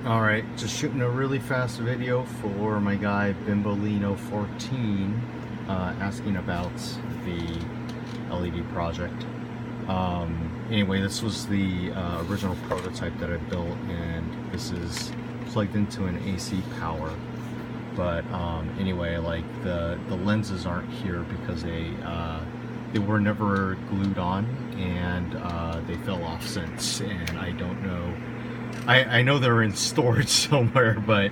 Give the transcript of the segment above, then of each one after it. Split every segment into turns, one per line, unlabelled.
Alright, just shooting a really fast video for my guy Bimbolino14 asking about the LED project. Anyway, this was the original prototype that I built, and this is plugged into an AC power. But anyway, like the lenses aren't here because they were never glued on, and they fell off since, and I don't know. I know they're in storage somewhere, but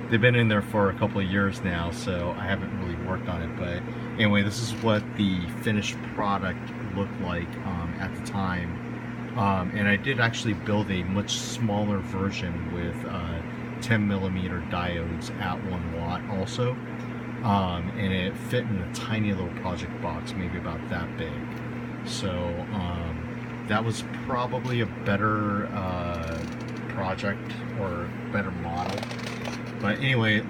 they've been in there for a couple of years now, so I haven't really worked on it. But anyway, this is what the finished product looked like at the time. And I did actually build a much smaller version with 10mm diodes at 1 watt also. And it fit in a tiny little project box, maybe about that big. So that was probably a better project or better model. But anyway,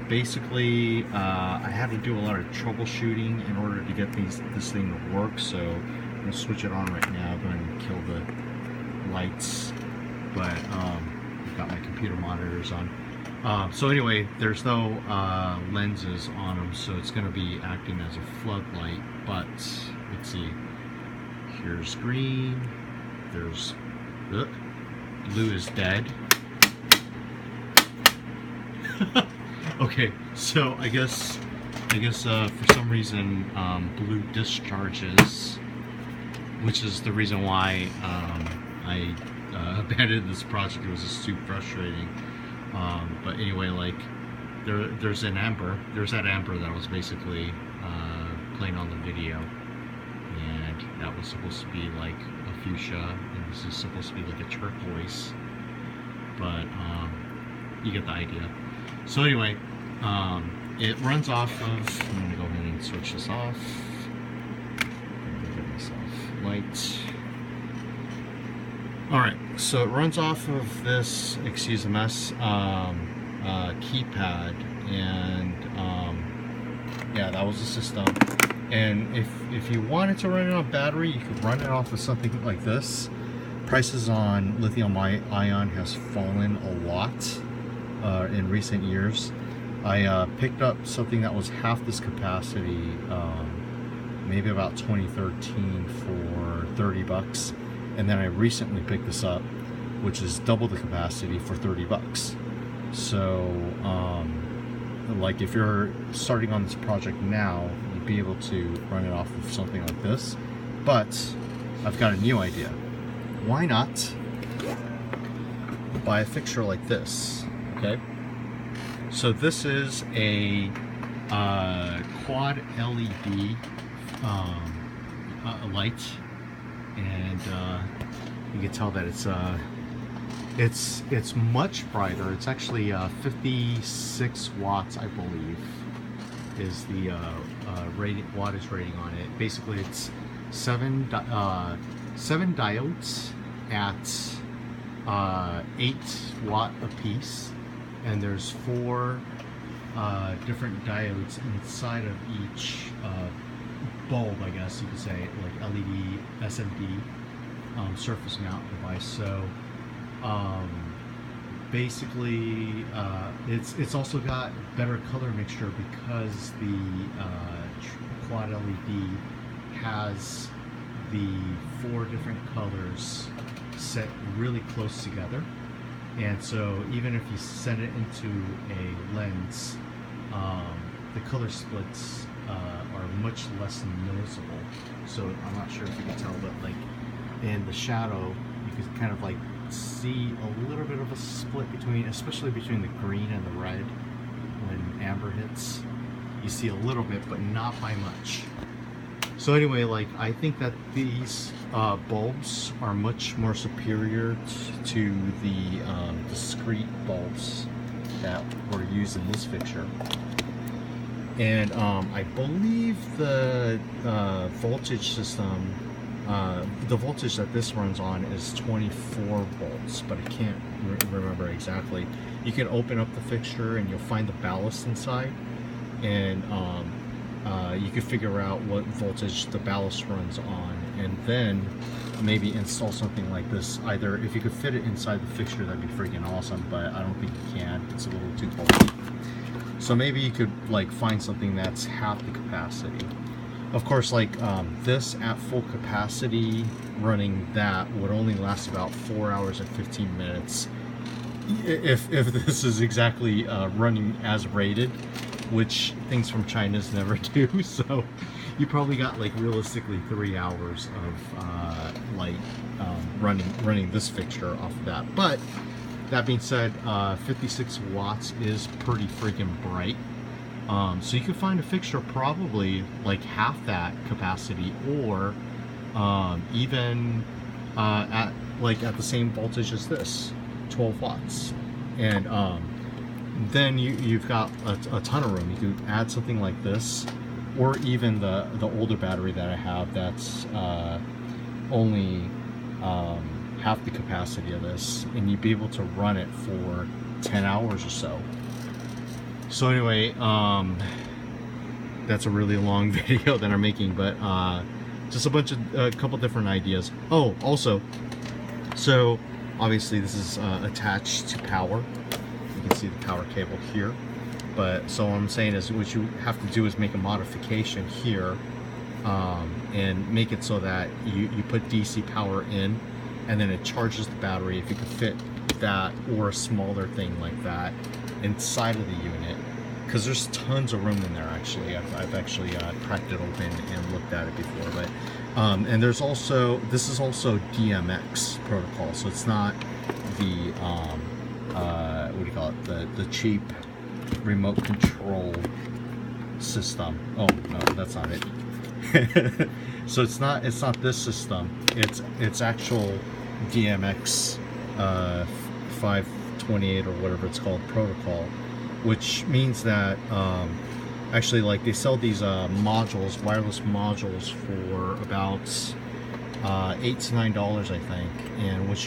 basically I had to do a lot of troubleshooting in order to get this thing to work. So I'm gonna switch it on right now, go ahead and kill the lights. But I've got my computer monitors on. So anyway, there's no lenses on them, so it's going to be acting as a floodlight. But let's see, here's green, there's blue is dead. Okay, so I guess for some reason blue discharges, which is the reason why I abandoned this project. It was just too frustrating. But anyway, like there's that amber that was basically playing on the video, and that was supposed to be like a fuchsia, and this is supposed to be like a turquoise, but you get the idea. So anyway, it runs off of, I'm gonna go ahead and switch this off. I'm gonna give myself light. Alright, so it runs off of this, excuse the mess, keypad, and yeah, that was the system. And if you wanted to run it on battery, you could run it off of something like this. Prices on lithium-ion has fallen a lot in recent years. I picked up something that was half this capacity, maybe about 2013, for 30 bucks. And then I recently picked this up, which is double the capacity, for 30 bucks. So, like if you're starting on this project now, you'd be able to run it off of something like this. But I've got a new idea. Why not buy a fixture like this? Okay. So this is a quad LED light. And you can tell that it's much brighter. It's actually 56 watts, I believe, is the wattage rating on it. Basically, it's seven diodes at 8 watt apiece, and there's 4 different diodes inside of each bulb, I guess you could say, like LED SMD surface mount device. So basically it's also got better color mixture because the quad LED has the 4 different colors set really close together, and so even if you send it into a lens, the color splits are much less noticeable. So I'm not sure if you can tell, but like in the shadow, you can kind of like see a little bit of a split between, especially between the green and the red. When amber hits, you see a little bit, but not by much. So anyway, like I think that these bulbs are much more superior to the discrete bulbs that were used in this fixture. And I believe the voltage system, the voltage that this runs on is 24 volts, but I can't remember exactly. You can open up the fixture and you'll find the ballast inside, and you can figure out what voltage the ballast runs on, and then maybe install something like this. Either if you could fit it inside the fixture, that'd be freaking awesome, but I don't think you can. It's a little too bulky. So maybe you could like find something that's half the capacity. Of course, like this at full capacity, running that would only last about 4 hours and 15 minutes. If this is exactly running as rated, which things from China's never do. So you probably got like realistically 3 hours of light running this fixture off of that. But that being said, 56 watts is pretty freaking bright. So you could find a fixture probably like half that capacity, or even at the same voltage as this, 12 watts. And then you've got a ton of room. You could add something like this, or even the older battery that I have that's only half the capacity of this, and you'd be able to run it for 10 hours or so. So anyway, that's a really long video that I'm making, but just a couple different ideas. Oh, also, so obviously this is attached to power. You can see the power cable here. But so what I'm saying is, what you have to do is make a modification here, and make it so that you put DC power in, and then it charges the battery. If you could fit that or a smaller thing like that inside of the unit, because there's tons of room in there. Actually, I've actually cracked it open and looked at it before. But and there's also, this is also DMX protocol, so it's not the what do you call it, the cheap remote control system. Oh no, that's not it. So it's not this system. It's actual DMX 528 or whatever it's called protocol, which means that actually, like, they sell these modules, wireless modules, for about $8 to $9, I think, and which